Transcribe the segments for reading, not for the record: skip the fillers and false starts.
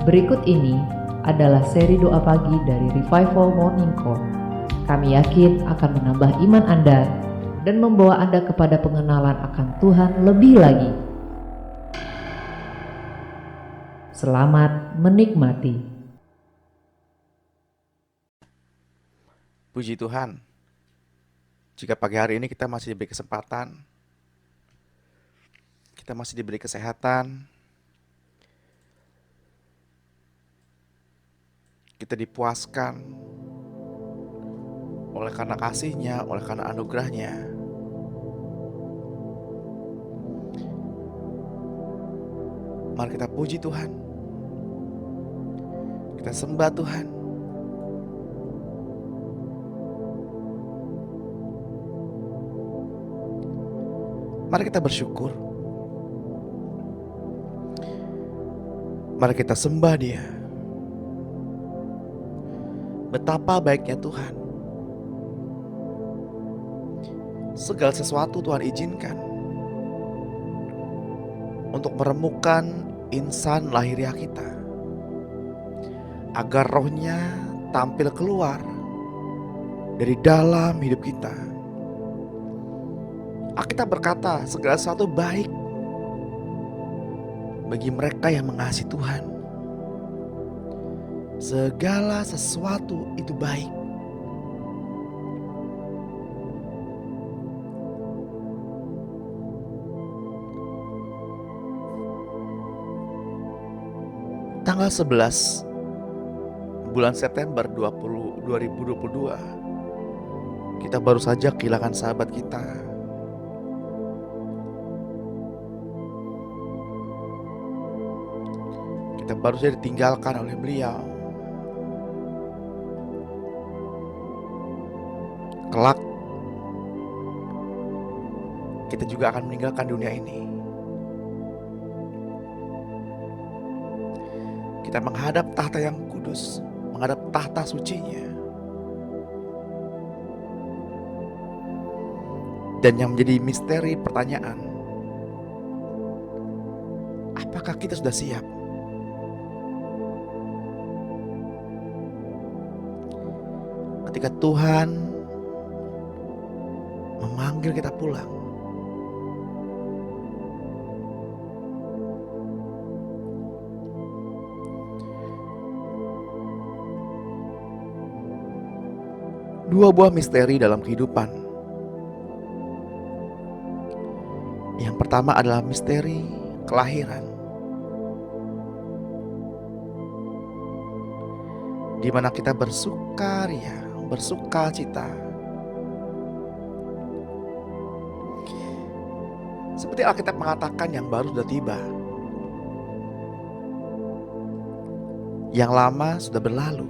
Berikut ini adalah seri doa pagi dari Revival Morning Call. Kami yakin akan menambah iman Anda dan membawa Anda kepada pengenalan akan Tuhan lebih lagi. Selamat menikmati. Puji Tuhan, jika pagi hari ini kita masih diberi kesempatan, kita masih diberi kesehatan, kita dipuaskan oleh karena kasih-Nya, oleh karena anugerah-Nya. Mari kita puji Tuhan, kita sembah Tuhan. Mari kita bersyukur. Mari kita sembah Dia. Betapa baiknya Tuhan. Segala sesuatu Tuhan izinkan untuk meremukkan insan lahiriah kita, agar rohnya tampil keluar dari dalam hidup kita. Alkitab berkata segala sesuatu baik bagi mereka yang mengasihi Tuhan. Segala sesuatu itu baik. Tanggal 11 bulan September 2022, kita baru saja kehilangan sahabat kita. Kita baru saja ditinggalkan oleh beliau. Kelak kita juga akan meninggalkan dunia ini. Kita menghadap tahta yang kudus, menghadap tahta suci-Nya. Dan yang menjadi misteri pertanyaan, apakah kita sudah siap? Ketika Tuhan memanggil kita pulang, dua buah misteri dalam kehidupan. Yang pertama adalah misteri kelahiran, di mana kita bersukaria, bersukacita. Seperti Alkitab mengatakan, yang baru sudah tiba, yang lama sudah berlalu.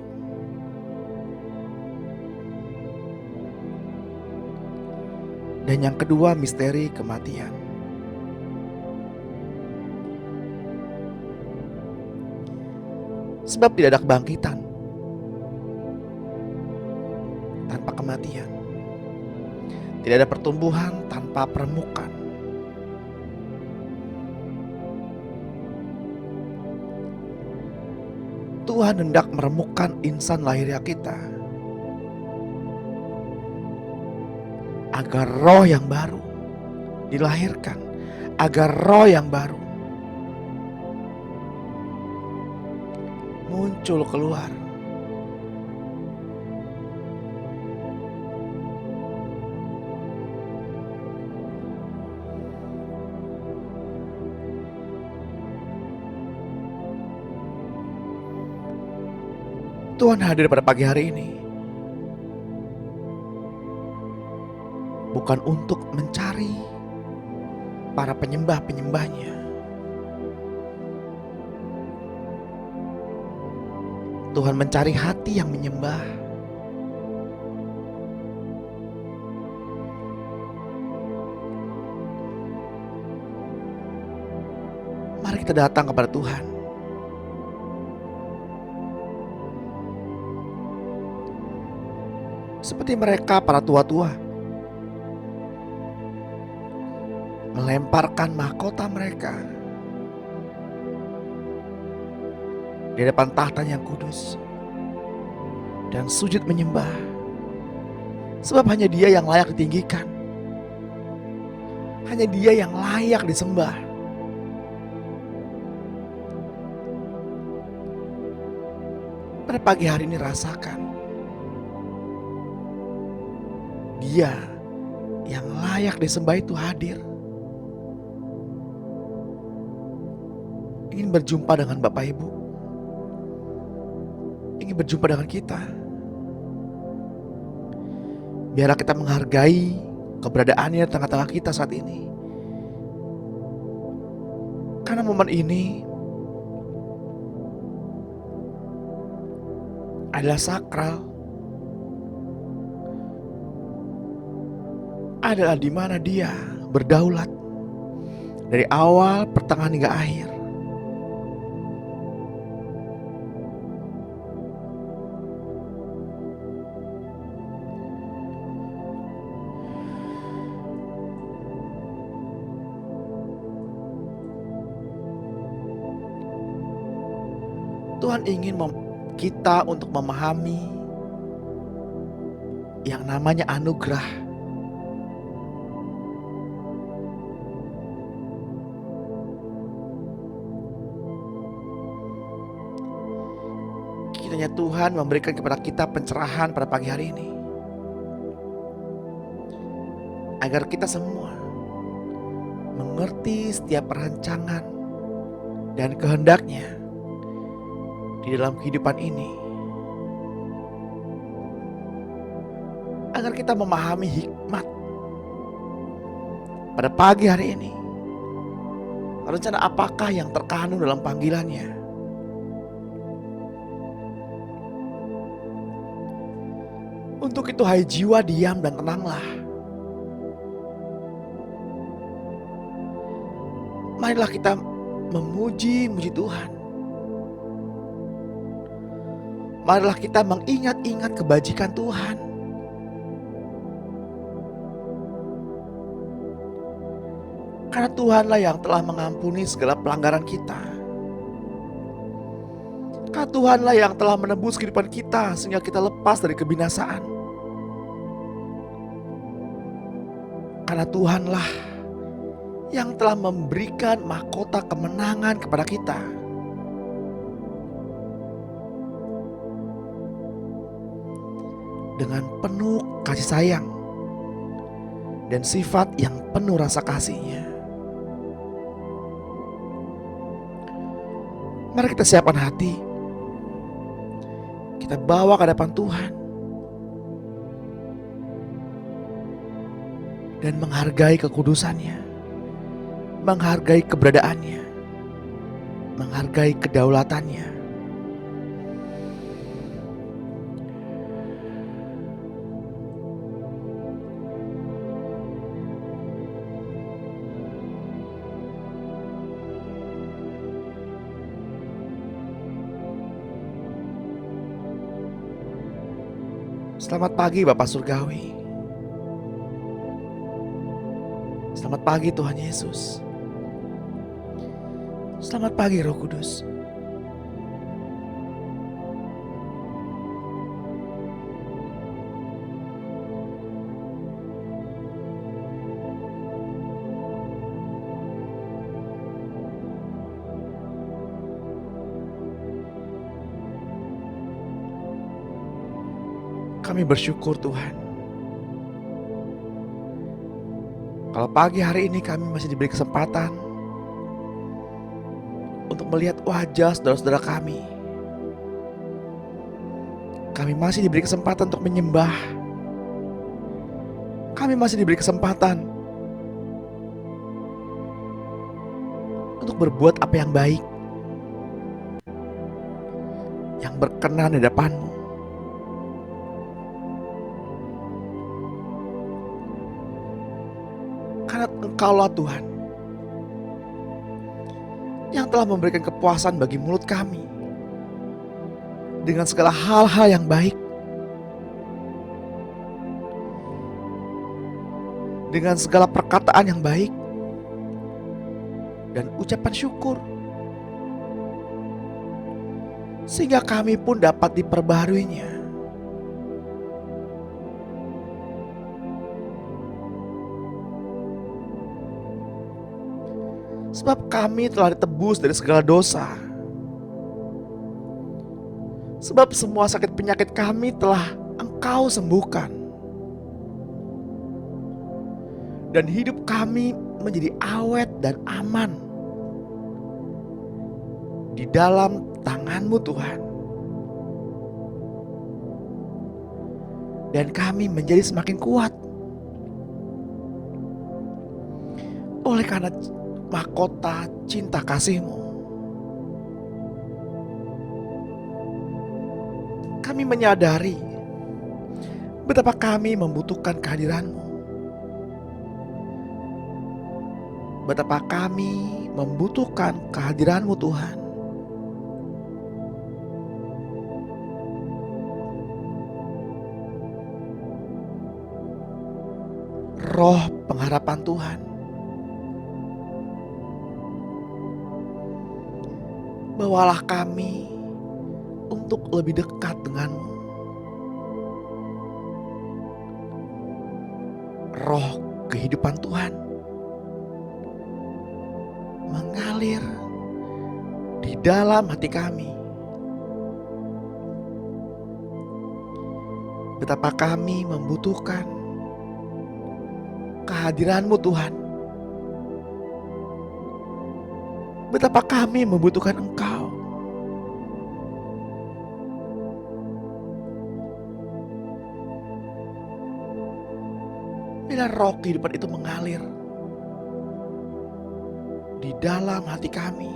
Dan yang kedua, misteri kematian. Sebab tidak ada kebangkitan tanpa kematian. Tidak ada pertumbuhan tanpa peremukan. Tuhan hendak meremukkan insan lahiriah kita, agar roh yang baru dilahirkan, agar roh yang baru muncul keluar. Tuhan hadir pada pagi hari ini bukan untuk mencari para penyembah-penyembahnya, Tuhan mencari hati yang menyembah. Mari kita datang kepada Tuhan. Seperti mereka, para tua-tua, melemparkan mahkota mereka di hadapan tahta yang kudus dan sujud menyembah, sebab hanya Dia yang layak ditinggikan, hanya Dia yang layak disembah. Pada pagi hari ini rasakan Dia yang layak disembah itu hadir, ingin berjumpa dengan Bapak Ibu, ingin berjumpa dengan kita. Biarlah kita menghargai keberadaannya di tengah-tengah kita saat ini, karena momen ini adalah sakral, adalah di mana Dia berdaulat dari awal, pertengahan hingga akhir. Tuhan ingin kita untuk memahami yang namanya anugerah. Kiranya Tuhan memberikan kepada kita pencerahan pada pagi hari ini, agar kita semua mengerti setiap perancangan dan kehendak-Nya di dalam kehidupan ini, agar kita memahami hikmat pada pagi hari ini. Rencana apakah yang terkandung dalam panggilan-Nya? Untuk itu, hai jiwa, diam dan tenanglah. Marilah kita memuji Tuhan. Marilah kita mengingat-ingat kebajikan Tuhan. Karena Tuhanlah yang telah mengampuni segala pelanggaran kita. Karena Tuhanlah yang telah menebus kehidupan kita sehingga kita lepas dari kebinasaan. Karena Tuhanlah yang telah memberikan mahkota kemenangan kepada kita. Dengan penuh kasih sayang dan sifat yang penuh rasa kasih-Nya. Mari kita siapkan hati, kita bawa ke hadapan Tuhan dan menghargai kekudusan-Nya, menghargai keberadaannya, menghargai kedaulatan-Nya. Selamat pagi Bapa Surgawi. Selamat pagi Tuhan Yesus. Selamat pagi Roh Kudus. Kami bersyukur Tuhan, kalau pagi hari ini kami masih diberi kesempatan untuk melihat wajah saudara-saudara kami. Kami masih diberi kesempatan untuk menyembah. Kami masih diberi kesempatan untuk berbuat apa yang baik, yang berkenan di hadapan-Mu. Karena Engkaulah Tuhan yang telah memberikan kepuasan bagi mulut kami dengan segala hal-hal yang baik, dengan segala perkataan yang baik dan ucapan syukur. sehingga kami pun dapat diperbaharuinya. Sebab kami telah ditebus dari segala dosa. Sebab semua sakit penyakit kami telah Engkau sembuhkan. Dan hidup kami menjadi awet dan aman di dalam tangan-Mu Tuhan. Dan kami menjadi semakin kuat oleh karena mahkota cinta kasih-Mu. Kami menyadari betapa kami membutuhkan kehadiran-Mu. Betapa kami membutuhkan kehadiran-Mu Tuhan. Roh pengharapan Tuhan, bawalah kami untuk lebih dekat dengan-Mu. Roh kehidupan Tuhan mengalir di dalam hati kami. Betapa kami membutuhkan kehadiran-Mu Tuhan. Betapa kami membutuhkan Engkau. Bila roh kehidupan itu mengalir di dalam hati kami,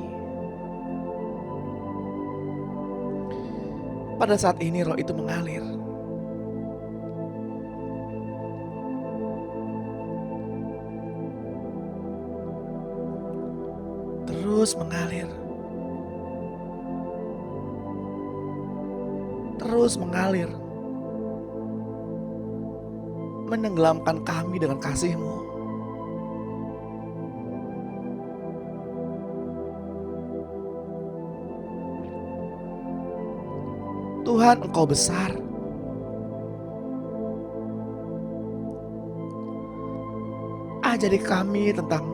pada saat ini roh itu mengalir. Terus mengalir. Terus mengalir. Menenggelamkan kami dengan kasih-Mu. Tuhan, Engkau besar. Ajari kami tentang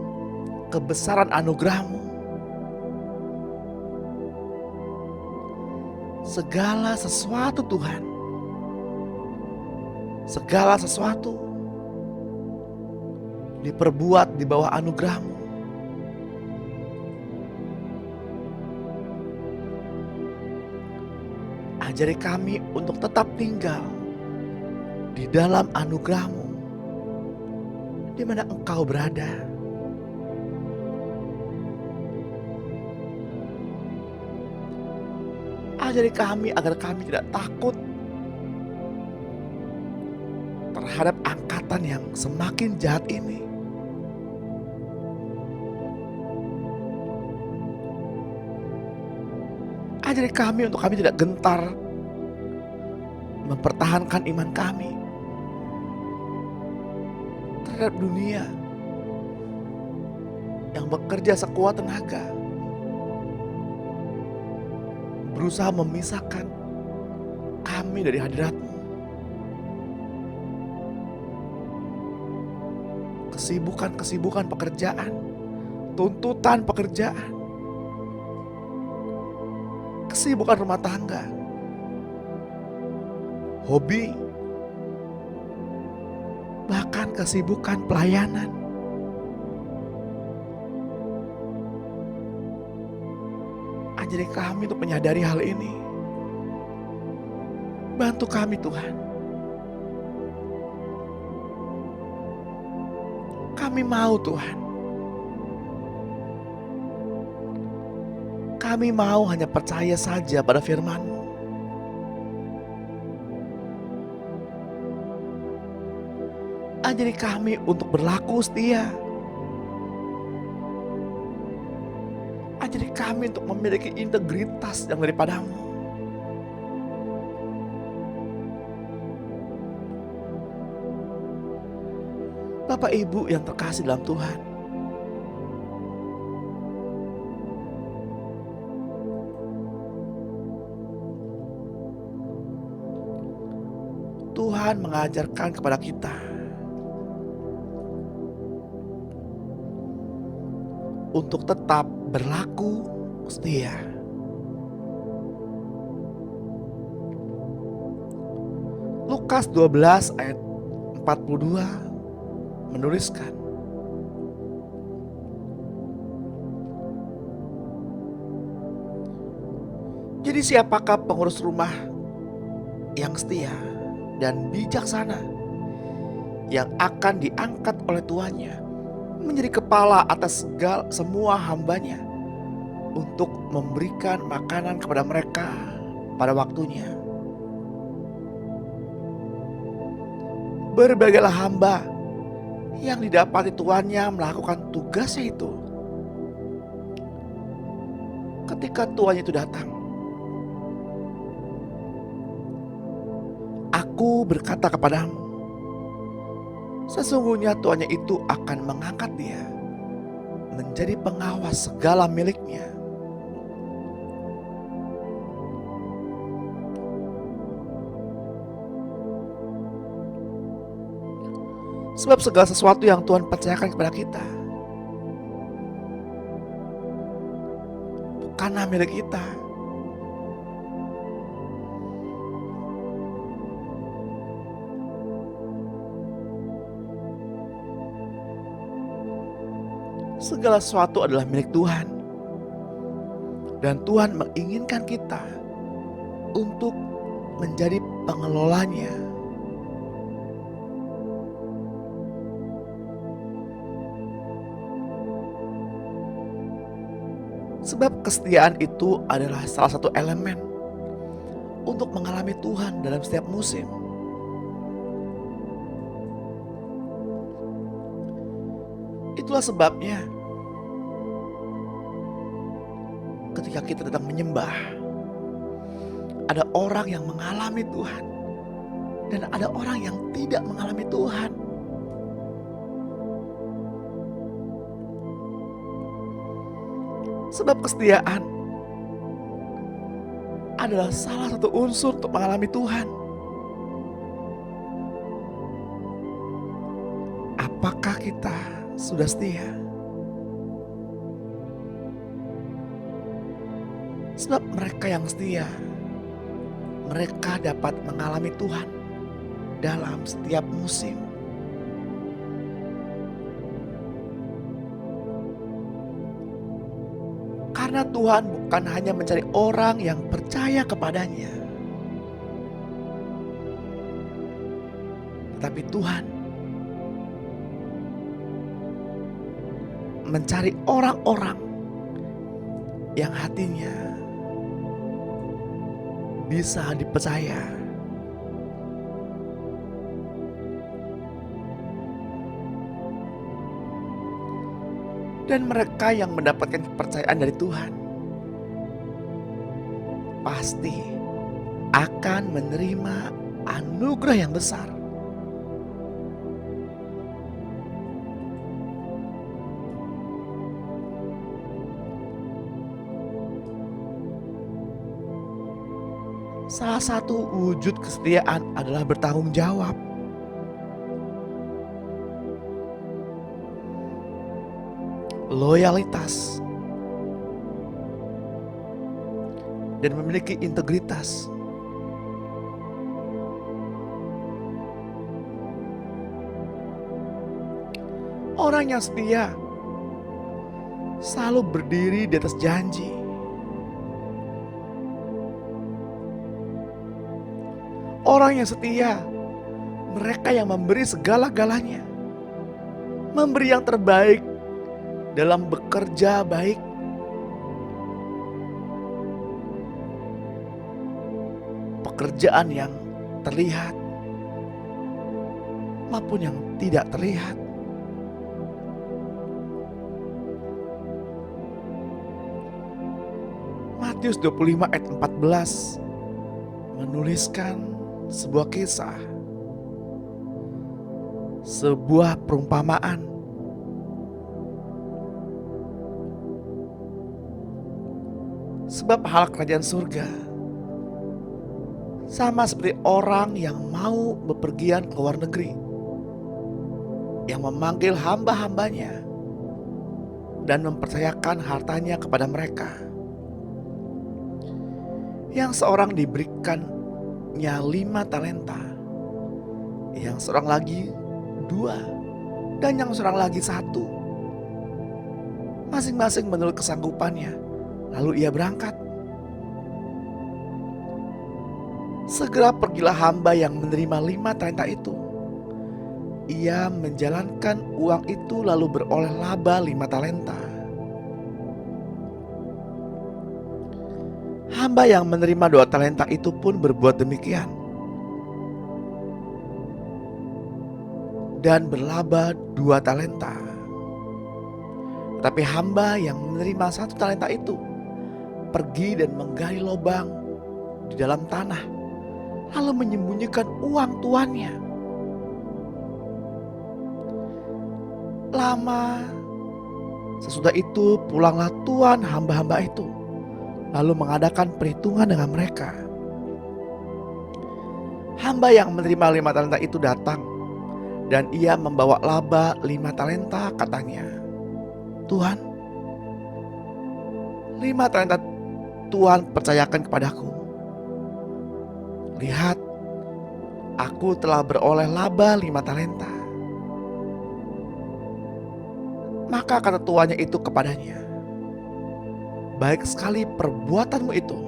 kebesaran anugerah-Mu. Segala sesuatu Tuhan, segala sesuatu diperbuat di bawah anugerah-Mu. Ajari kami untuk tetap tinggal di dalam anugerah-Mu, di mana Engkau berada. Ajari kami agar kami tidak takut terhadap angkatan yang semakin jahat ini. Ajari kami untuk kami tidak gentar mempertahankan iman kami terhadap dunia yang bekerja sekuat tenaga, berusaha memisahkan kami dari hadirat-Mu. Kesibukan pekerjaan, tuntutan pekerjaan, kesibukan rumah tangga, hobi, bahkan kesibukan pelayanan. Ajari kami untuk menyadari hal ini. Bantu kami Tuhan. Kami mau Tuhan. Kami mau hanya percaya saja pada firman-Mu. Ajari kami untuk berlaku setia. Ajari kami untuk memiliki integritas yang daripada-Mu. Bapak Ibu yang terkasih dalam Tuhan, Tuhan mengajarkan kepada kita untuk tetap berlaku setia. Lukas 12 ayat 42 menuliskan, jadi siapakah pengurus rumah yang setia dan bijaksana yang akan diangkat oleh tuannya menjadi kepala atas semua hambanya untuk memberikan makanan kepada mereka pada waktunya. Berbagailah hamba yang didapati tuannya melakukan tugasnya itu. Ketika tuannya itu datang, aku berkata kepadamu, sesungguhnya tuannya itu akan mengangkat dia menjadi pengawas segala miliknya. Sebab segala sesuatu yang Tuhan percayakan kepada kita bukanlah milik kita. Segala sesuatu adalah milik Tuhan. Dan Tuhan menginginkan kita untuk menjadi pengelolanya. Sebab kesetiaan itu adalah salah satu elemen untuk mengalami Tuhan dalam setiap musim. Itulah sebabnya ketika kita datang menyembah, ada orang yang mengalami Tuhan dan ada orang yang tidak mengalami Tuhan. Sebab kesetiaan adalah salah satu unsur untuk mengalami Tuhan. Apakah kita sudah setia? Sebab mereka yang setia, mereka dapat mengalami Tuhan dalam setiap musim. Karena Tuhan bukan hanya mencari orang yang percaya kepadanya, tetapi Tuhan mencari orang-orang yang hatinya bisa dipercaya. Dan mereka yang mendapatkan kepercayaan dari Tuhan pasti akan menerima anugerah yang besar. Salah satu wujud kesetiaan adalah bertanggung jawab. Loyalitas dan memiliki integritas. Orang yang setia selalu berdiri di atas janji. Orang yang setia, mereka yang memberi segala-galanya, memberi yang terbaik dalam bekerja baik. Pekerjaan yang terlihat maupun yang tidak terlihat. Matius 25 ayat 14 menuliskan sebuah kisah, sebuah perumpamaan. Sebab hal kerajaan surga Sama seperti orang yang mau bepergian ke luar negeri, yang memanggil hamba-hambanya dan mempercayakan hartanya kepada mereka. Yang seorang diberikannya 5 talenta, yang seorang lagi 2, dan yang seorang lagi 1. Masing-masing menurut kesanggupannya. Lalu ia berangkat. Segera pergilah hamba yang menerima 5 talenta itu. Ia menjalankan uang itu lalu beroleh laba 5 talenta. Hamba yang menerima 2 talenta itu pun berbuat demikian dan berlaba 2 talenta. Tapi hamba yang menerima 1 talenta itu pergi dan menggali lubang di dalam tanah, lalu menyembunyikan uang tuannya. Lama sesudah itu pulanglah tuan hamba-hamba itu, lalu mengadakan perhitungan dengan mereka. Hamba yang menerima 5 talenta itu datang, dan ia membawa laba 5 talenta, katanya, "Tuhan, 5 talenta Tuhan percayakan kepadaku. Lihat, aku telah beroleh laba 5 talenta." Maka kata tuannya itu kepadanya, "Baik sekali perbuatanmu itu,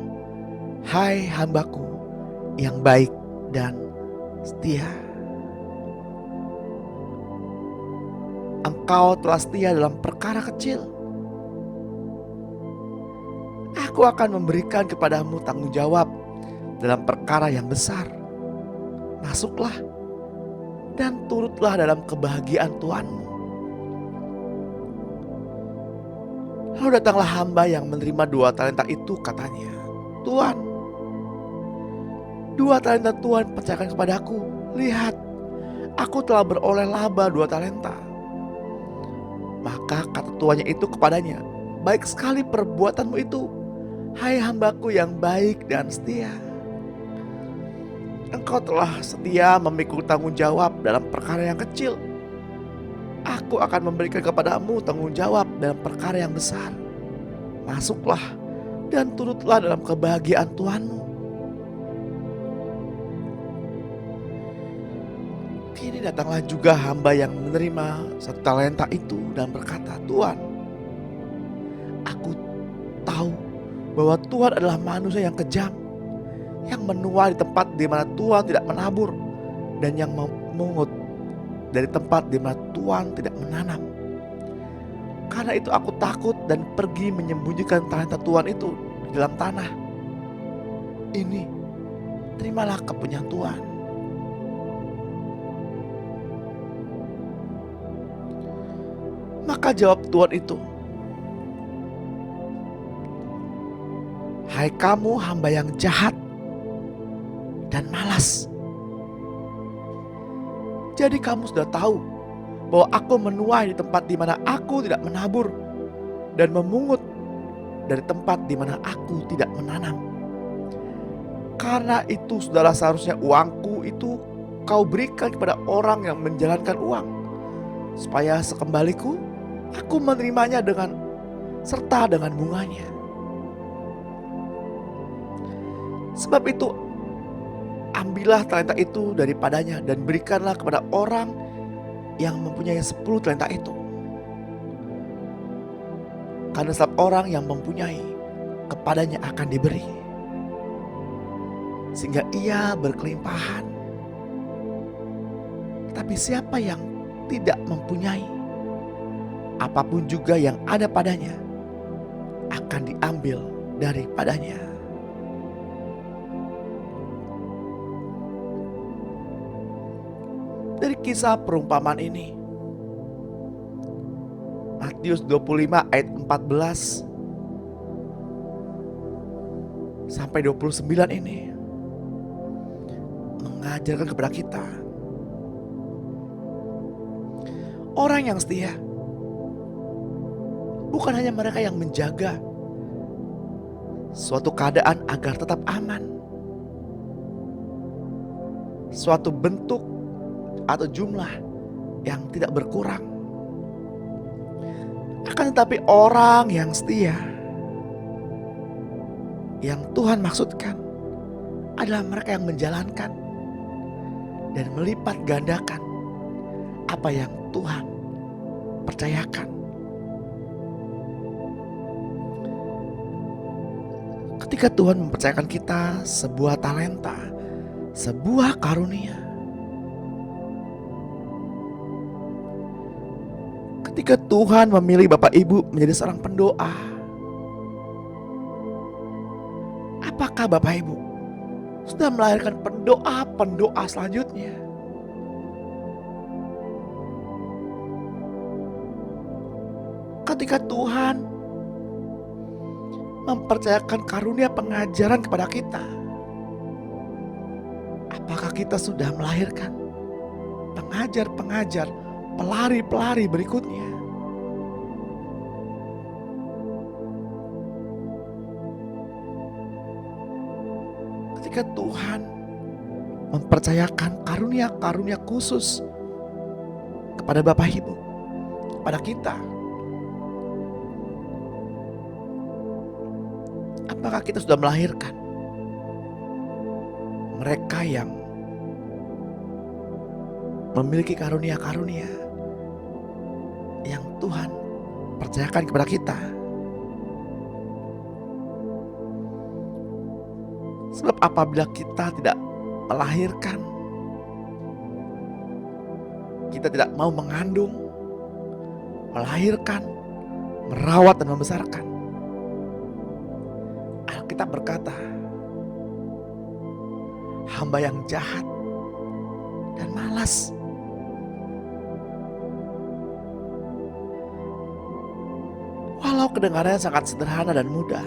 hai hambaku yang baik dan setia. Engkau telah setia dalam perkara kecil. Aku akan memberikan kepadamu tanggung jawab dalam perkara yang besar. Masuklah dan turutlah dalam kebahagiaan Tuanmu." Lalu datanglah hamba yang menerima 2 talenta itu, katanya, "Tuan, 2 talenta Tuhan percayakan kepadaku. Lihat, aku telah beroleh laba 2 talenta." Maka kata tuannya itu kepadanya, "Baik sekali perbuatanmu itu, hai hambaku yang baik dan setia. Engkau telah setia memikul tanggung jawab dalam perkara yang kecil. Aku akan memberikan kepadamu tanggung jawab dalam perkara yang besar. Masuklah dan turutlah dalam kebahagiaan Tuanmu." Kini datanglah juga hamba yang menerima 1 talenta itu dan berkata, "Tuan, aku tahu bahwa Tuhan adalah manusia yang kejam, yang menuai di tempat di mana Tuhan tidak menabur, dan yang memungut dari tempat di mana Tuhan tidak menanam. Karena itu aku takut dan pergi menyembunyikan talenta Tuhan itu di dalam tanah. Ini, terimalah kepunyaan Tuhan." Maka jawab Tuhan itu, "Hai kamu hamba yang jahat dan malas. Jadi kamu sudah tahu bahwa aku menuai di tempat di mana aku tidak menabur, dan memungut dari tempat di mana aku tidak menanam. Karena itu sudahlah seharusnya uangku itu kau berikan kepada orang yang menjalankan uang, supaya sekembaliku aku menerimanya serta dengan bunganya. Sebab itu ambillah talenta itu daripadanya dan berikanlah kepada orang yang mempunyai 10 talenta itu. Karena setiap orang yang mempunyai, kepadanya akan diberi, sehingga ia berkelimpahan. Tapi siapa yang tidak mempunyai, apapun juga yang ada padanya akan diambil daripadanya." Dari kisah perumpamaan ini, Matius 25 ayat 14 sampai 29 ini mengajarkan kepada kita, orang yang setia bukan hanya mereka yang menjaga suatu keadaan agar tetap aman, suatu bentuk atau jumlah yang tidak berkurang. Akan tetapi orang yang setia, yang Tuhan maksudkan, adalah mereka yang menjalankan dan melipat gandakan apa yang Tuhan percayakan. Ketika Tuhan mempercayakan kita sebuah talenta, sebuah karunia, ketika Tuhan memilih Bapak Ibu menjadi seorang pendoa, apakah Bapak Ibu sudah melahirkan pendoa-pendoa selanjutnya? Ketika Tuhan mempercayakan karunia pengajaran kepada kita, apakah kita sudah melahirkan pengajar-pengajar, pelari-pelari berikutnya? Ketika Tuhan mempercayakan karunia-karunia khusus kepada Bapak Ibu, kepada kita, apakah kita sudah melahirkan mereka yang memiliki karunia-karunia yang Tuhan percayakan kepada kita? Sebab apabila kita tidak melahirkan, kita tidak mau mengandung, melahirkan, merawat dan membesarkan, Alkitab berkata, hamba yang jahat dan malas. Walau kedengarannya sangat sederhana dan mudah,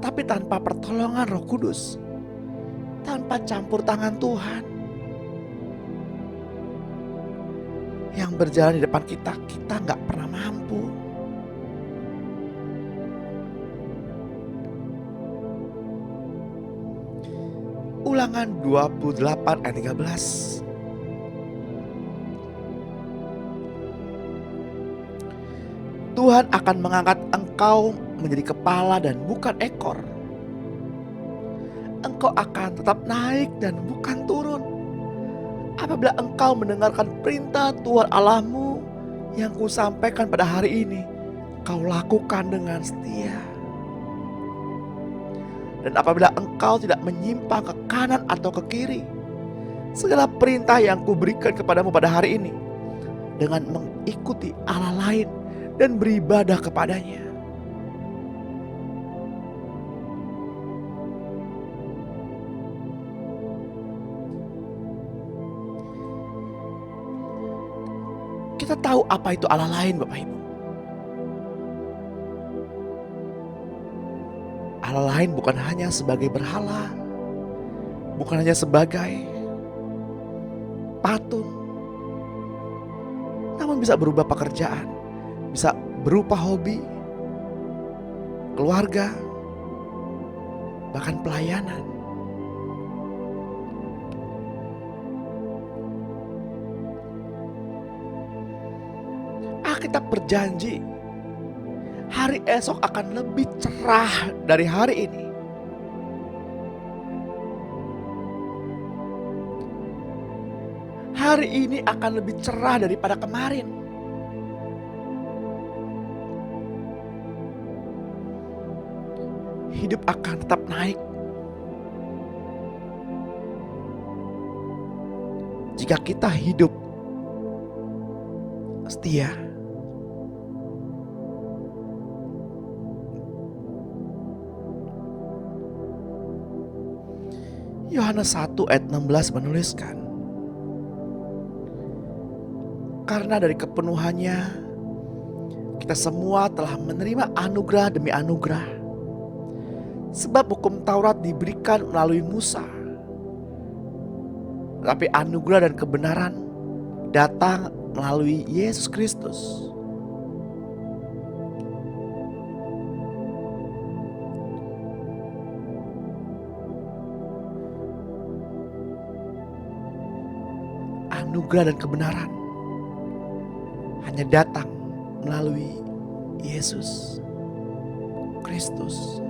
tapi tanpa pertolongan Roh Kudus, tanpa campur tangan Tuhan yang berjalan di depan kita, kita gak pernah mampu. Ulangan 28 ayat 13. Tuhan akan mengangkat engkau menjadi kepala dan bukan ekor. Engkau akan tetap naik dan bukan turun. Apabila engkau mendengarkan perintah Tuhan Allahmu yang kusampaikan pada hari ini, kau lakukan dengan setia. Dan apabila engkau tidak menyimpang ke kanan atau ke kiri, segala perintah yang kuberikan kepadamu pada hari ini, dengan mengikuti Allah lain dan beribadah kepadanya, kita tahu apa itu Allah lain, Bapak Ibu. Allah lain bukan hanya sebagai berhala, bukan hanya sebagai patung, namun bisa berubah pekerjaan, bisa berupa hobi, keluarga, bahkan pelayanan. Alkitab berjanji hari esok akan lebih cerah dari hari ini. Hari ini akan lebih cerah daripada kemarin. Hidup akan tetap naik jika kita hidup setia. Yohanes 1 ayat 16 menuliskan, karena dari kepenuhannya kita semua telah menerima anugerah demi anugerah. Sebab hukum Taurat diberikan melalui Musa, tetapi anugerah dan kebenaran datang melalui Yesus Kristus. anugerah dan kebenaran hanya datang melalui Yesus Kristus.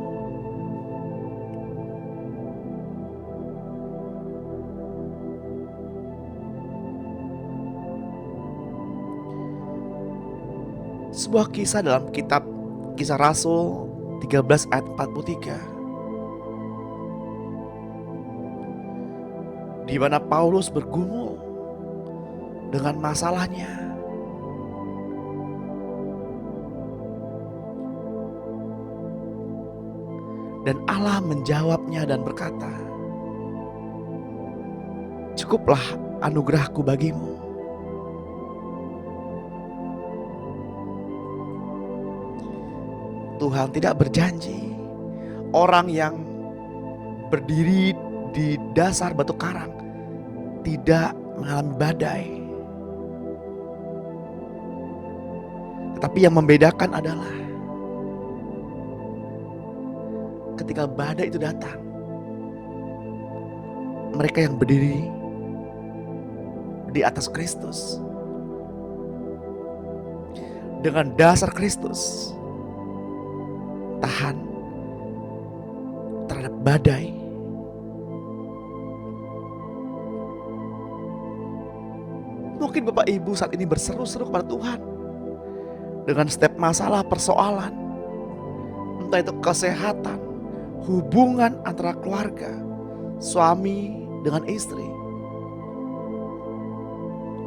Sebuah kisah dalam kitab Kisah Rasul 13 ayat 43, di mana Paulus bergumul dengan masalahnya. Dan Allah menjawabnya dan berkata, "Cukuplah anugerahku bagimu." Tuhan tidak berjanji orang yang berdiri di dasar batu karang tidak mengalami badai. Tetapi yang membedakan adalah ketika badai itu datang, mereka yang berdiri di atas Kristus dengan dasar Kristus tahan terhadap badai. Mungkin Bapak Ibu saat ini berseru-seru kepada Tuhan dengan setiap masalah persoalan, entah itu kesehatan, hubungan antara keluarga, suami dengan istri,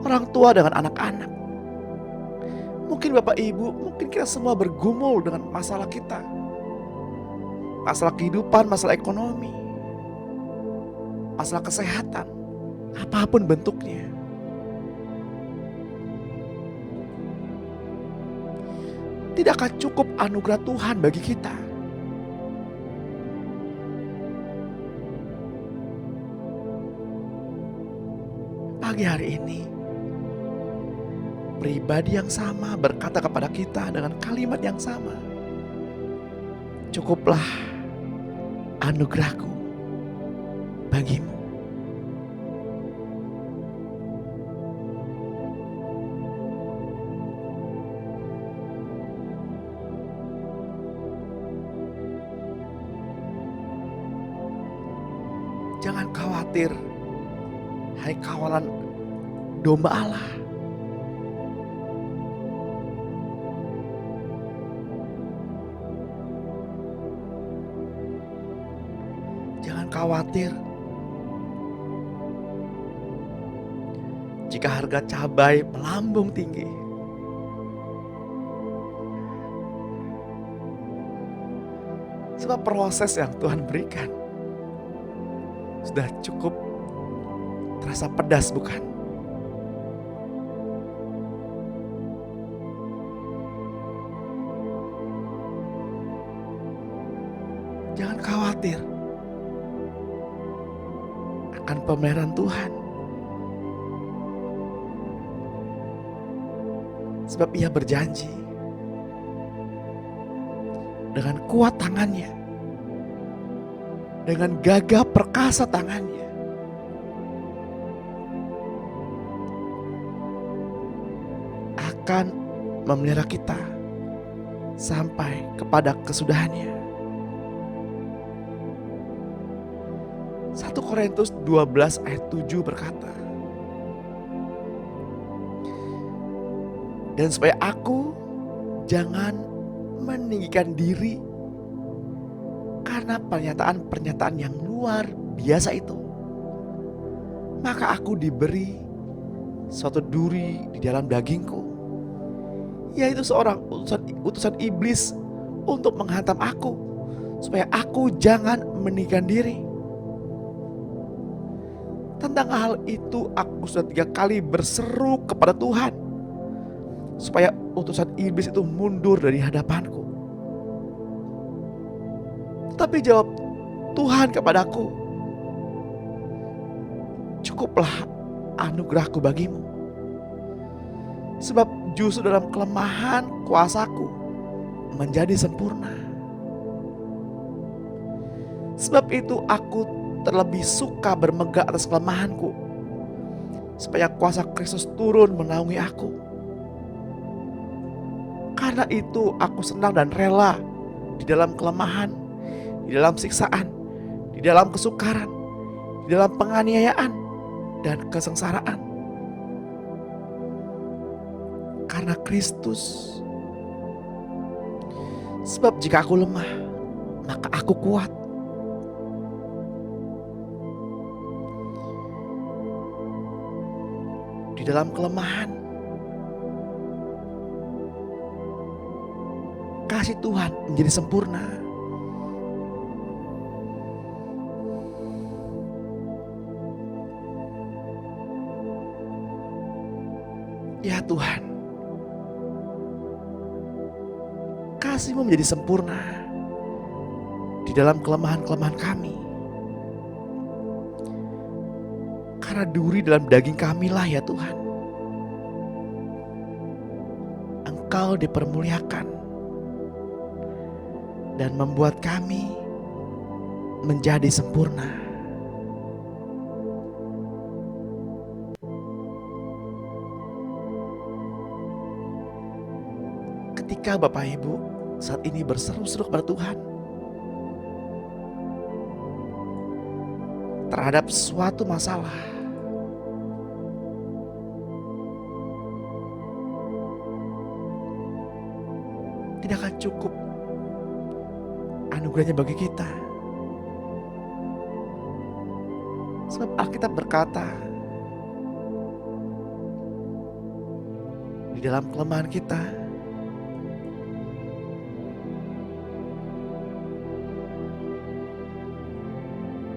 orang tua dengan anak-anak. Mungkin Bapak Ibu, mungkin kita semua bergumul dengan masalah kita, masalah kehidupan, masalah ekonomi, masalah kesehatan, apapun bentuknya. Tidakkah cukup anugerah Tuhan bagi kita? Pagi hari ini, pribadi yang sama berkata kepada kita dengan kalimat yang sama, "Cukuplah anugerahku bagimu." Jangan khawatir, hai kawalan domba Allah. Jangan khawatir jika harga cabai melambung tinggi. Sebab proses yang Tuhan berikan sudah cukup terasa pedas, bukan? Jangan khawatir akan pemeliharaan Tuhan, sebab Ia berjanji dengan kuat tangannya, dengan gagah perkasa tangannya, akan memelihara kita sampai kepada kesudahannya. 1 Korintus 12 ayat 7 berkata, "Dan supaya aku jangan meninggikan diri karena pernyataan-pernyataan yang luar biasa itu, maka aku diberi suatu duri di dalam dagingku, yaitu seorang utusan iblis untuk menghantam aku, supaya aku jangan meninggikan diri." Tentang hal itu aku sudah 3 kali berseru kepada Tuhan supaya utusan iblis itu mundur dari hadapanku. Tapi jawab Tuhan kepadaku, "Cukuplah anugerahku bagimu, sebab justru dalam kelemahan kuasaku menjadi sempurna. Sebab itu aku terlebih suka bermegah atas kelemahanku, supaya kuasa Kristus turun menaungi aku. Karena itu aku senang dan rela di dalam kelemahan, di dalam siksaan, di dalam kesukaran, di dalam penganiayaan dan kesengsaraan. Karena Kristus. Sebab jika aku lemah, maka aku kuat. Di dalam kelemahan, kasih Tuhan menjadi sempurna. Ya Tuhan, kasih-Mu menjadi sempurna di dalam kelemahan-kelemahan kami. Karena duri dalam daging kamilah ya Tuhan, Engkau dipermuliakan dan membuat kami menjadi sempurna. Ketika Bapak Ibu saat ini berseru-seru kepada Tuhan terhadap suatu masalah, tidak akan cukup anugerahnya bagi kita. Sebab Alkitab berkata, di dalam kelemahan kita,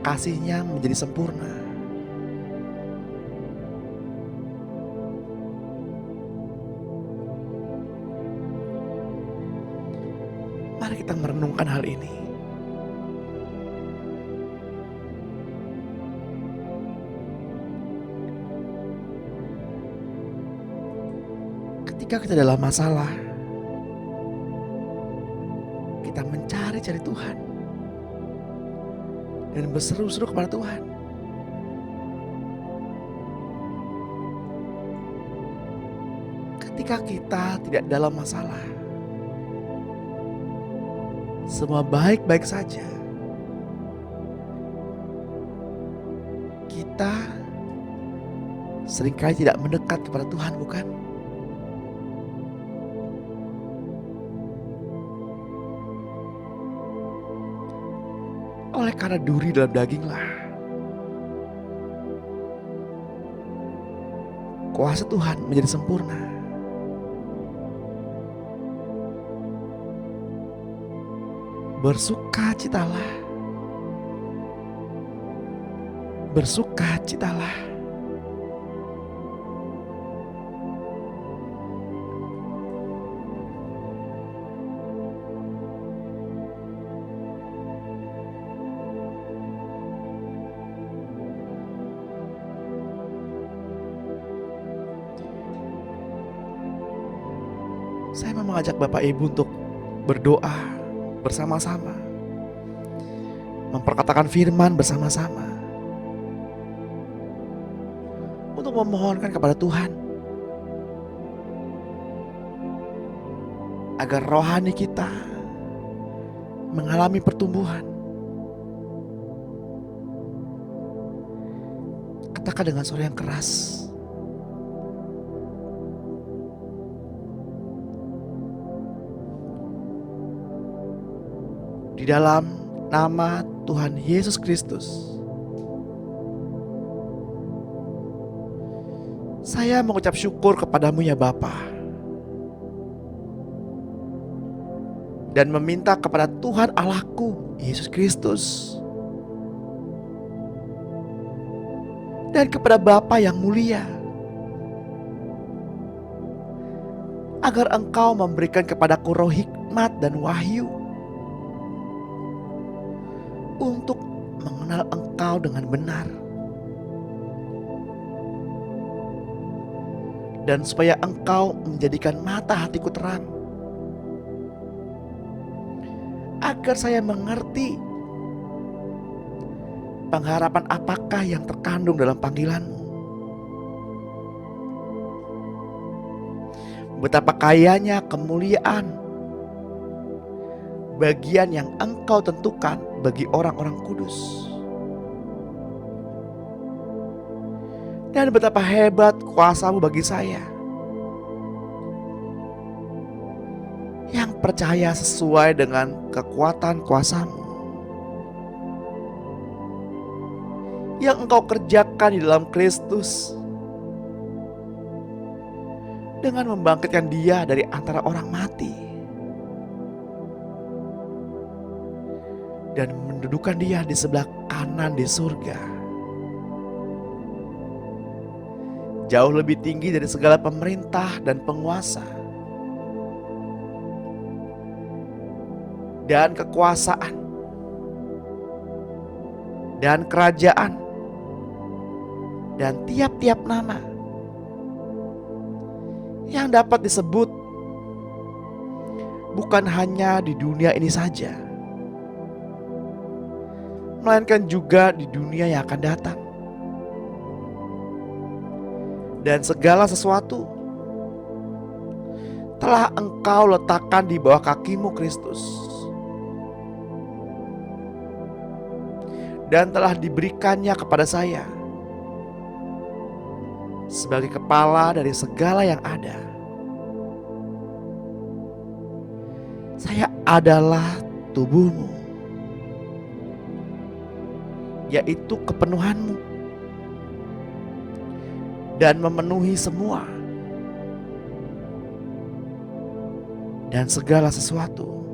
kasih-Nya menjadi sempurna. Mari kita merenungkan hal ini. Ketika kita dalam masalah, kita mencari-cari Tuhan dan berseru-seru kepada Tuhan. Ketika kita tidak dalam masalah, semua baik-baik saja, kita seringkali tidak mendekat kepada Tuhan, bukan? Oleh karena duri dalam daginglah kuasa Tuhan menjadi sempurna. Bersukacitalah, bersukacitalah. Saya mau mengajak Bapak Ibu untuk berdoa bersama-sama, memperkatakan firman bersama-sama, untuk memohonkan kepada Tuhan agar rohani kita mengalami pertumbuhan. Katakan dengan suara yang keras, di dalam nama Tuhan Yesus Kristus, saya mengucap syukur kepadamu ya Bapa, dan meminta kepada Tuhan Allahku Yesus Kristus dan kepada Bapa yang mulia, agar Engkau memberikan kepadaku roh hikmat dan wahyu untuk mengenal Engkau dengan benar, dan supaya Engkau menjadikan mata hatiku terang, agar saya mengerti pengharapan apakah yang terkandung dalam panggilan-Mu, betapa kayanya kemuliaan bagian yang Engkau tentukan bagi orang-orang kudus. Dan betapa hebat kuasa-Mu bagi saya yang percaya sesuai dengan kekuatan kuasa-Mu yang Engkau kerjakan di dalam Kristus dengan membangkitkan Dia dari antara orang mati dan mendudukan Dia di sebelah kanan di surga, jauh lebih tinggi dari segala pemerintah dan penguasa dan kekuasaan dan kerajaan dan tiap-tiap nama yang dapat disebut bukan hanya di dunia ini saja, melainkan juga di dunia yang akan datang. Dan segala sesuatu telah Engkau letakkan di bawah kaki-Mu Kristus, dan telah diberikannya kepada saya sebagai kepala dari segala yang ada. Saya adalah tubuh-Mu, yaitu kepenuhan-Mu, dan memenuhi semua dan segala sesuatu.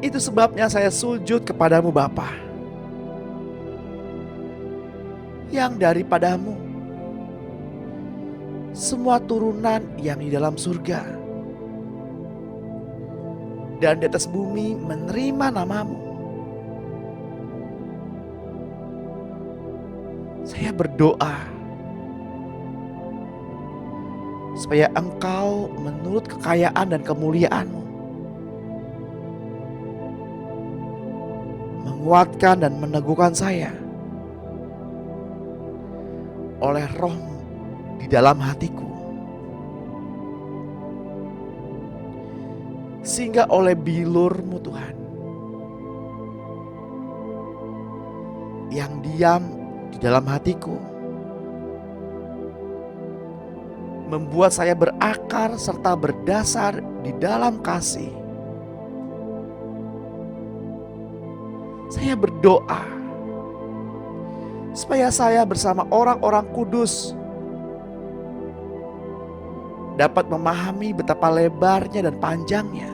Itu sebabnya saya sujud kepadamu Bapa, yang daripadamu semua turunan yang di dalam surga dan di atas bumi menerima namamu. Saya berdoa supaya Engkau menurut kekayaan dan kemuliaan-Mu menguatkan dan meneguhkan saya oleh Roh-Mu di dalam hatiku, sehingga oleh bilur-Mu Tuhan yang diam di dalam hatiku membuat saya berakar serta berdasar di dalam kasih. Saya berdoa supaya saya bersama orang-orang kudus dapat memahami betapa lebarnya dan panjangnya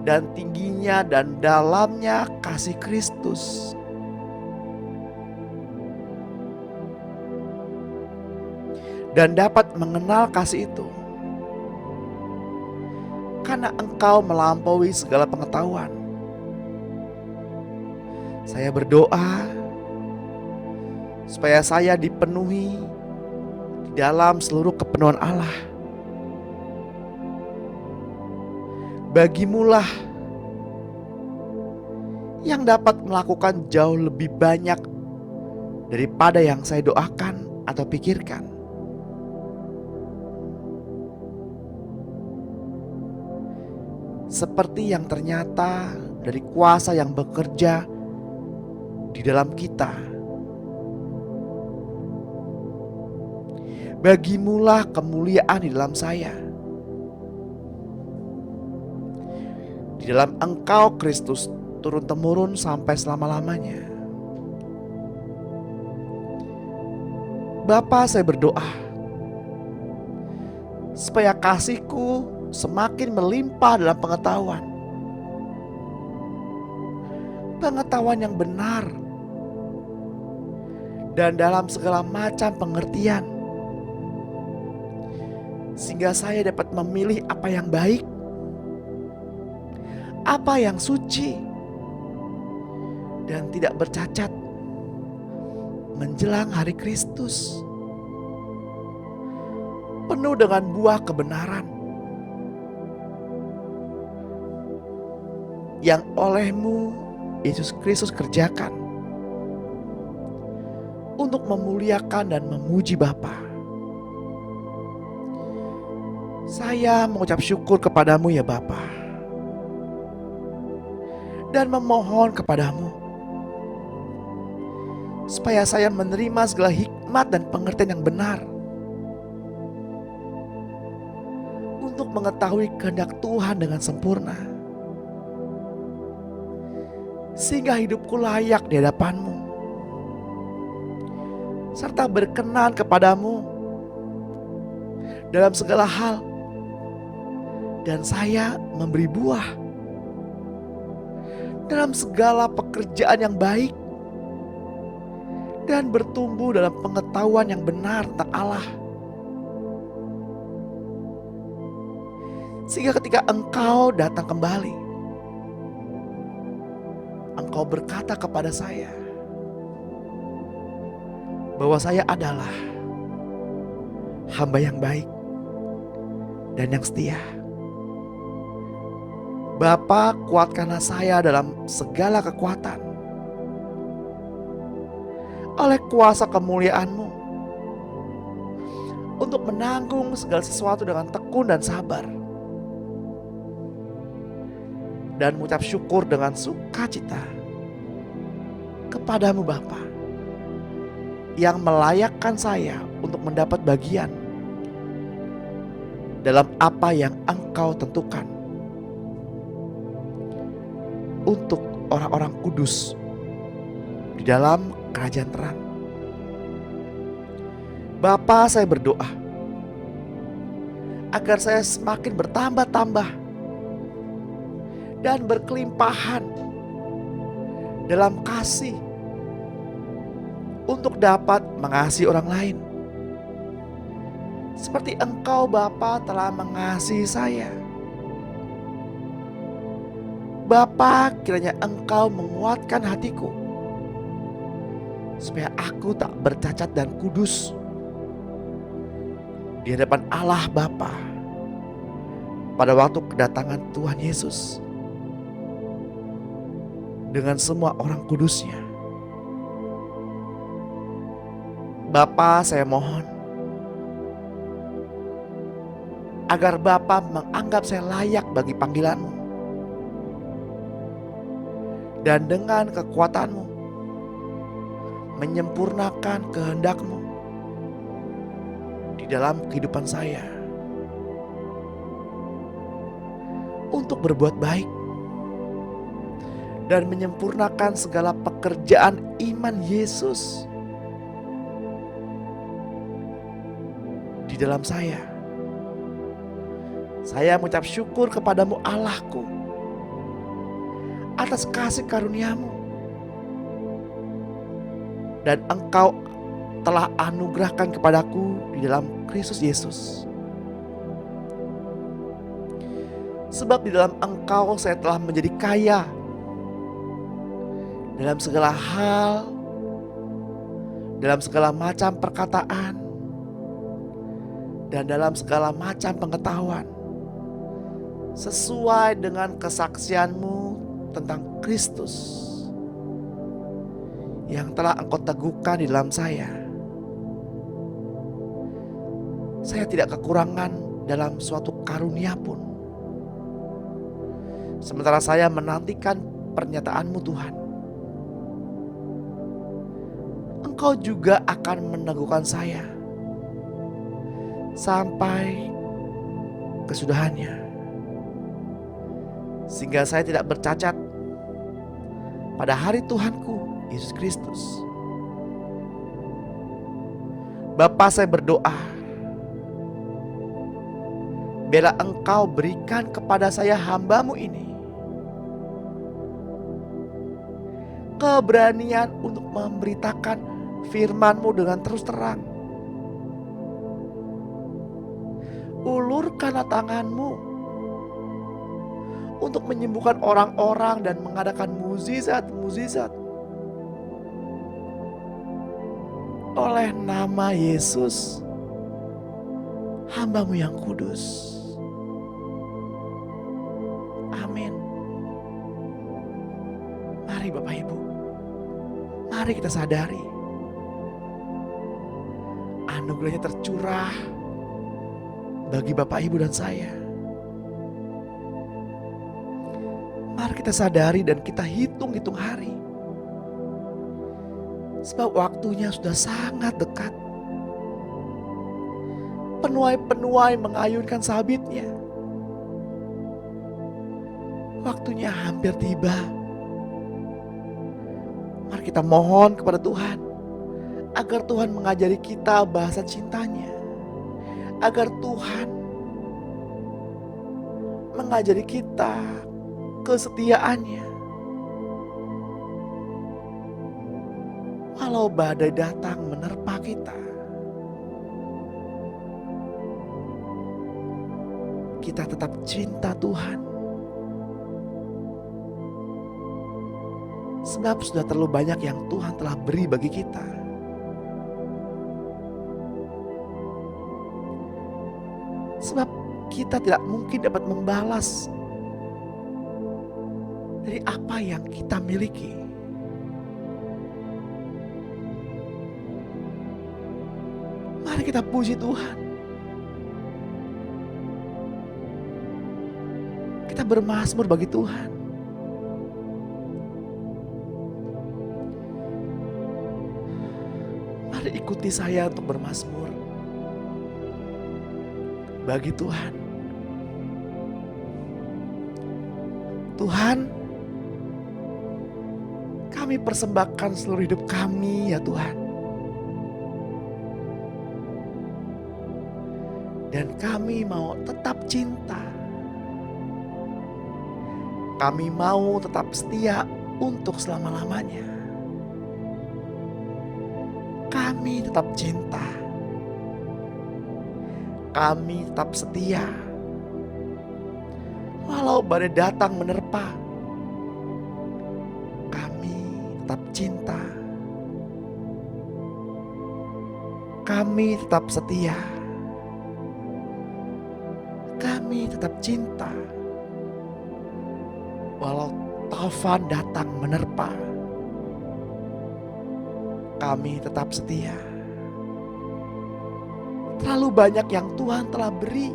dan tingginya dan dalamnya kasih Kristus, dan dapat mengenal kasih itu karena Engkau melampaui segala pengetahuan. Saya berdoa supaya saya dipenuhi di dalam seluruh kepenuhan Allah. Bagimulah yang dapat melakukan jauh lebih banyak daripada yang saya doakan atau pikirkan. Seperti yang ternyata dari kuasa yang bekerja di dalam kita. Bagimulah kemuliaan di dalam saya, di dalam Engkau Kristus turun-temurun sampai selama-lamanya. Bapa, saya berdoa supaya kasih-Ku semakin melimpah dalam pengetahuan yang benar dan dalam segala macam pengertian, sehingga saya dapat memilih apa yang baik, apa yang suci dan tidak bercacat menjelang hari Kristus, penuh dengan buah kebenaran yang oleh-Mu Yesus Kristus kerjakan untuk memuliakan dan memuji Bapa. Saya mengucap syukur kepadamu ya Bapa, dan memohon kepadamu supaya saya menerima segala hikmat dan pengertian yang benar untuk mengetahui kehendak Tuhan dengan sempurna, sehingga hidupku layak di hadapan-Mu serta berkenan kepadamu dalam segala hal, dan saya memberi buah dalam segala pekerjaan yang baik dan bertumbuh dalam pengetahuan yang benar tentang Allah, sehingga ketika Engkau datang kembali, Engkau berkata kepada saya bahwa saya adalah hamba yang baik dan yang setia. Bapa, kuatkanlah saya dalam segala kekuatan oleh kuasa kemuliaan-Mu untuk menanggung segala sesuatu dengan tekun dan sabar, dan mengucap syukur dengan sukacita kepadamu Bapa, yang melayakkan saya untuk mendapat bagian dalam apa yang Engkau tentukan untuk orang-orang kudus di dalam kerajaan terang. Bapa, saya berdoa agar saya semakin bertambah-tambah dan berkelimpahan dalam kasih untuk dapat mengasihi orang lain seperti Engkau Bapa telah mengasihi saya. Bapa, kiranya Engkau menguatkan hatiku supaya aku tak bercacat dan kudus di hadapan Allah Bapa pada waktu kedatangan Tuhan Yesus dengan semua orang kudusnya. Bapa, saya mohon agar Bapa menganggap saya layak bagi panggilan-Mu, dan dengan kekuatan-Mu menyempurnakan kehendak-Mu di dalam kehidupan saya untuk berbuat baik dan menyempurnakan segala pekerjaan iman Yesus di dalam saya. Saya mengucap syukur kepadamu Allahku atas kasih karunia-Mu, dan Engkau telah anugerahkan kepadaku di dalam Kristus Yesus. Sebab di dalam Engkau saya telah menjadi kaya dalam segala hal, dalam segala macam perkataan, dan dalam segala macam pengetahuan, sesuai dengan kesaksian-Mu tentang Kristus yang telah Engkau teguhkan di dalam saya. Saya tidak kekurangan dalam suatu karunia pun, sementara saya menantikan pernyataan-Mu Tuhan. Engkau juga akan meneguhkan saya sampai kesudahannya, sehingga saya tidak bercacat pada hari Tuhanku Yesus Kristus. Bapa, saya berdoa, biarlah Engkau berikan kepada saya hamba-Mu ini keberanian untuk memberitakan firman-Mu dengan terus terang. Ulurkanlah tangan-Mu untuk menyembuhkan orang-orang dan mengadakan mukjizat-mukjizat oleh nama Yesus, hamba-Mu yang kudus. Amin. Mari Bapak Ibu, mari kita sadari anugerahnya tercurah bagi Bapak, Ibu, dan saya. Mari kita sadari dan kita hitung-hitung hari. Sebab waktunya sudah sangat dekat. Penuai-penuai mengayunkan sabitnya. Waktunya hampir tiba. Mari kita mohon kepada Tuhan agar Tuhan mengajari kita bahasa cintanya. Agar Tuhan mengajari kita kesetiaannya. Walau badai datang menerpa kita, kita tetap cinta Tuhan. Sebab sudah terlalu banyak yang Tuhan telah beri bagi kita. Sebab kita tidak mungkin dapat membalas dari apa yang kita miliki. Mari kita puji Tuhan. Kita bermazmur bagi Tuhan. Mari ikuti saya untuk bermazmur bagi Tuhan. Tuhan, kami persembahkan seluruh hidup kami ya Tuhan. Dan kami mau tetap cinta. Kami mau tetap setia untuk selama-lamanya. Kami tetap cinta. Kami tetap setia. Walau badai datang menerpa, kami tetap cinta. Kami tetap setia. Kami tetap cinta. Walau taufan datang menerpa, kami tetap setia. Terlalu banyak yang Tuhan telah beri.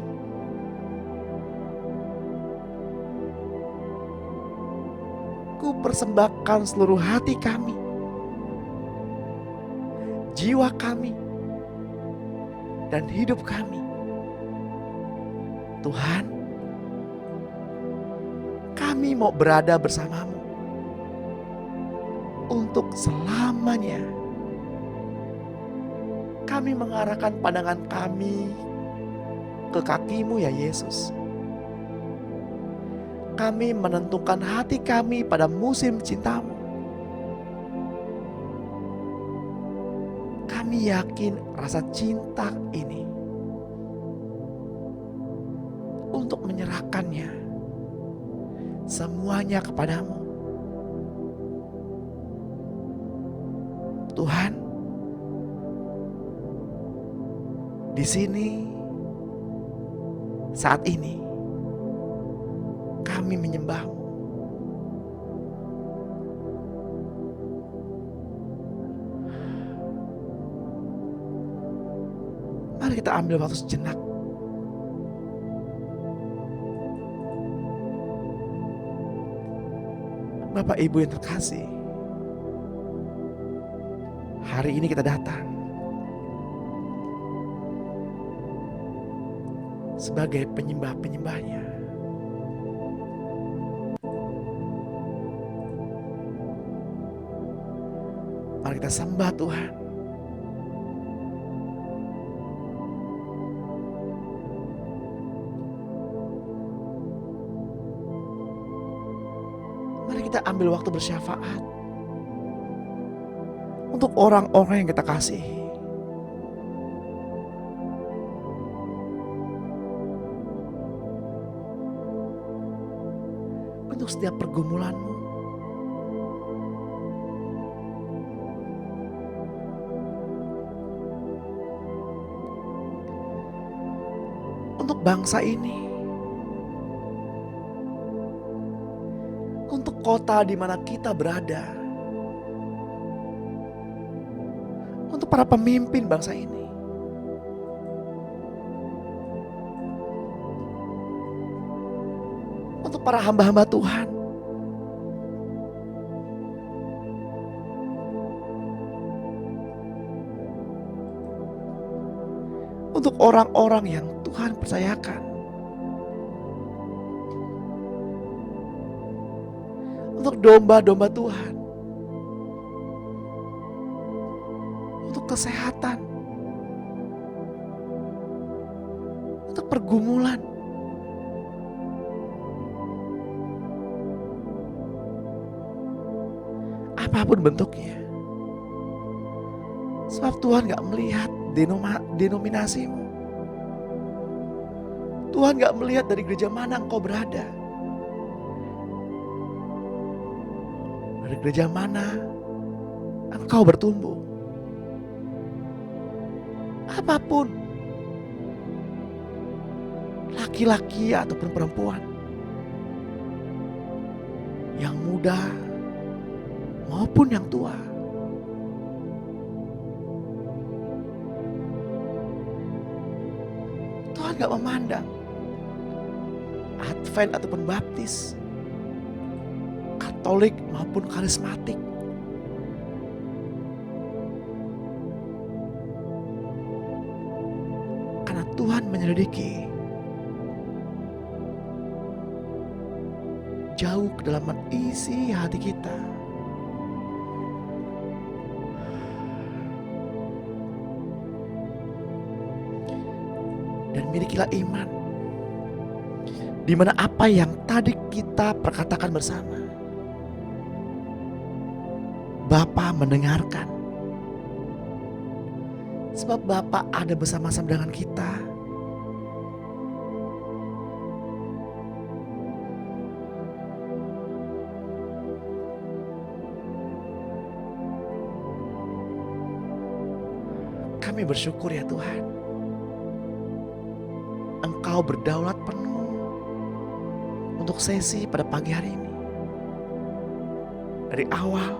Ku persembahkan seluruh hati kami, jiwa kami, dan hidup kami. Tuhan, kami mau berada bersamamu untuk selamanya. Kami mengarahkan pandangan kami ke kaki-Mu ya Yesus. Kami menentukan hati kami pada musim cinta-Mu. Kami yakin rasa cinta ini untuk menyerahkannya semuanya kepadamu. Tuhan, di sini saat ini kami menyembah-Mu. Mari kita ambil waktu sejenak. Bapak Ibu yang terkasih, hari ini kita datang sebagai penyembah-penyembahnya. Mari kita sembah Tuhan. Mari kita ambil waktu bersyafaat untuk orang-orang yang kita kasihi. Untuk setiap pergumulanmu. Untuk bangsa ini. Untuk kota di mana kita berada. Untuk para pemimpin bangsa ini. untuk para hamba-hamba Tuhan. Untuk orang-orang yang Tuhan percayakan. Untuk domba-domba Tuhan. Untuk kesehatan. Untuk pergumulan. Apapun bentuknya. Sebab Tuhan gak melihat denominasimu. Tuhan gak melihat dari gereja mana engkau berada. Dari gereja mana engkau bertumbuh. Apapun. Laki-laki ataupun perempuan. Yang muda maupun yang tua. Tuhan gak memandang Advent ataupun baptis, Katolik maupun karismatik. Karena Tuhan menyelidiki jauh kedalaman isi hati kita. Dan milikilah iman, di mana apa yang tadi kita perkatakan bersama, Bapa mendengarkan. Sebab Bapa ada bersama-sama dengan kita. Kami bersyukur ya Tuhan. Engkau berdaulat penuh untuk sesi pada pagi hari ini. Dari awal,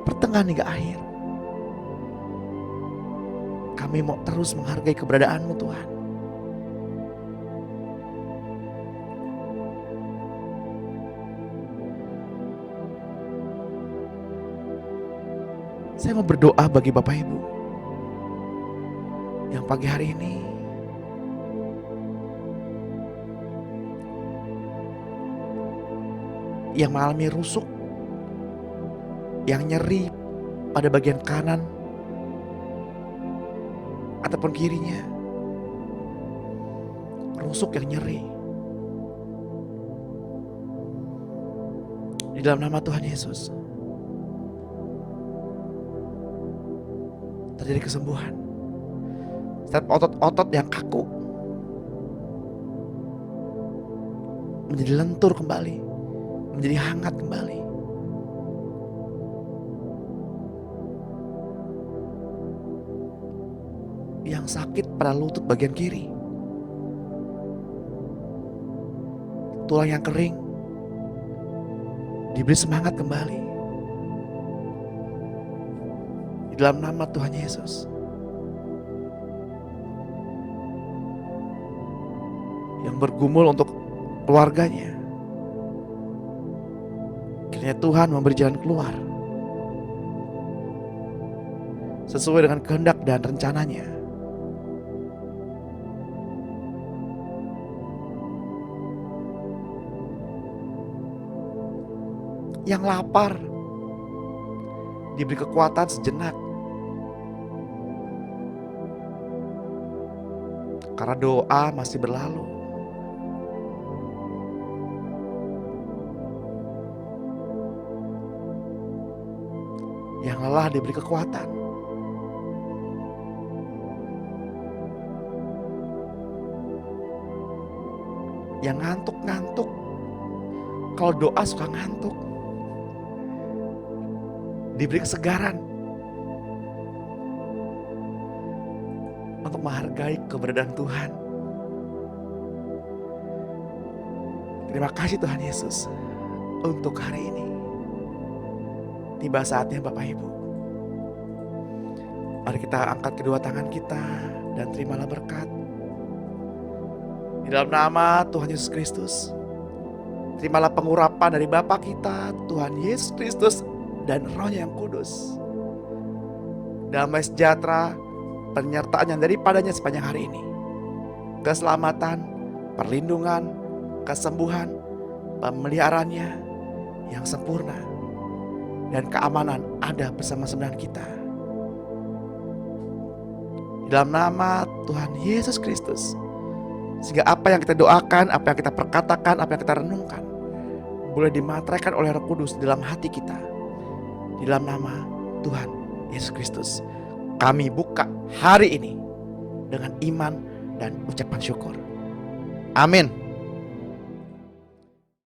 pertengahan hingga akhir. Kami mau terus menghargai keberadaan-Mu Tuhan. Saya mau berdoa bagi Bapak Ibu yang pagi hari ini yang mengalami rusuk, yang nyeri pada bagian kanan ataupun kirinya, rusuk yang nyeri. Di dalam nama Tuhan Yesus, terjadi kesembuhan. Setiap otot-otot yang kaku menjadi lentur kembali, menjadi hangat kembali. Yang sakit pada lutut bagian kiri, tulang yang kering diberi semangat kembali. Di dalam nama Tuhan Yesus. Yang bergumul untuk keluarganya, kiranya Tuhan memberi jalan keluar sesuai dengan kehendak dan rencananya. Yang lapar diberi kekuatan sejenak, karena doa masih berlalu. Yang lelah diberi kekuatan. Yang ngantuk-ngantuk, kalau doa suka ngantuk, diberi kesegaran untuk menghargai keberadaan Tuhan. Terima kasih Tuhan Yesus untuk hari ini. Tiba saatnya Bapak Ibu, mari kita angkat kedua tangan kita dan terimalah berkat. Di dalam nama Tuhan Yesus Kristus, Terimalah pengurapan dari Bapa kita, Tuhan Yesus Kristus, dan Roh-Nya yang kudus. Damai sejahtera, penyertaan yang daripadanya sepanjang hari ini. Keselamatan, perlindungan, kesembuhan, pemeliharaannya yang sempurna, dan keamanan ada bersama-sama kita. Di dalam nama Tuhan Yesus Kristus, sehingga apa yang kita doakan, apa yang kita perkatakan, apa yang kita renungkan, boleh dimateraikan oleh Roh Kudus dalam hati kita. Di dalam nama Tuhan Yesus Kristus, kami buka hari ini dengan iman dan ucapan syukur. Amin.